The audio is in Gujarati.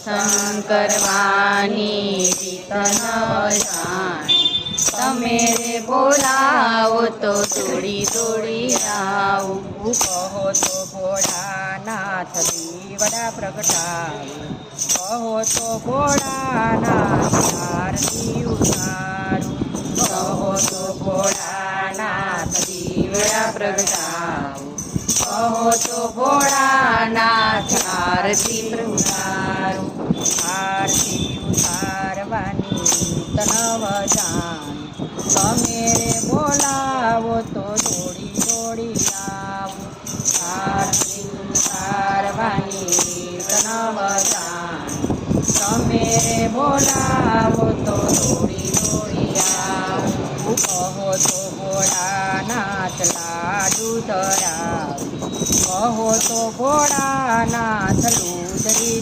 દર્શન કરવાની રીત ન જાણી તમે રે બોલાવો તો દોડી દોડી આવું કહો તો ભોળાનાથ દીવડા પ્રગટાવું કહો તો ભોળાનાથ આરતી ઉતારું કહો તો ભોળાનાથ દીવડા પ્રગટાવું કહો તો ભોળાનાથ આરતી ઉતારું આરતી ઉતારવાની રીત નવ જાણી તમે રે બોલાવો તો દોડી દોડી આવું આરતી ઉતારવાની રીત નવ જાણી તમે રે બોલાવો તો દોડી દોડી આવું કહો તો ભોળાનાથ લાડુ ધરાવું કહો તો ભોળાનાથ લૂદરી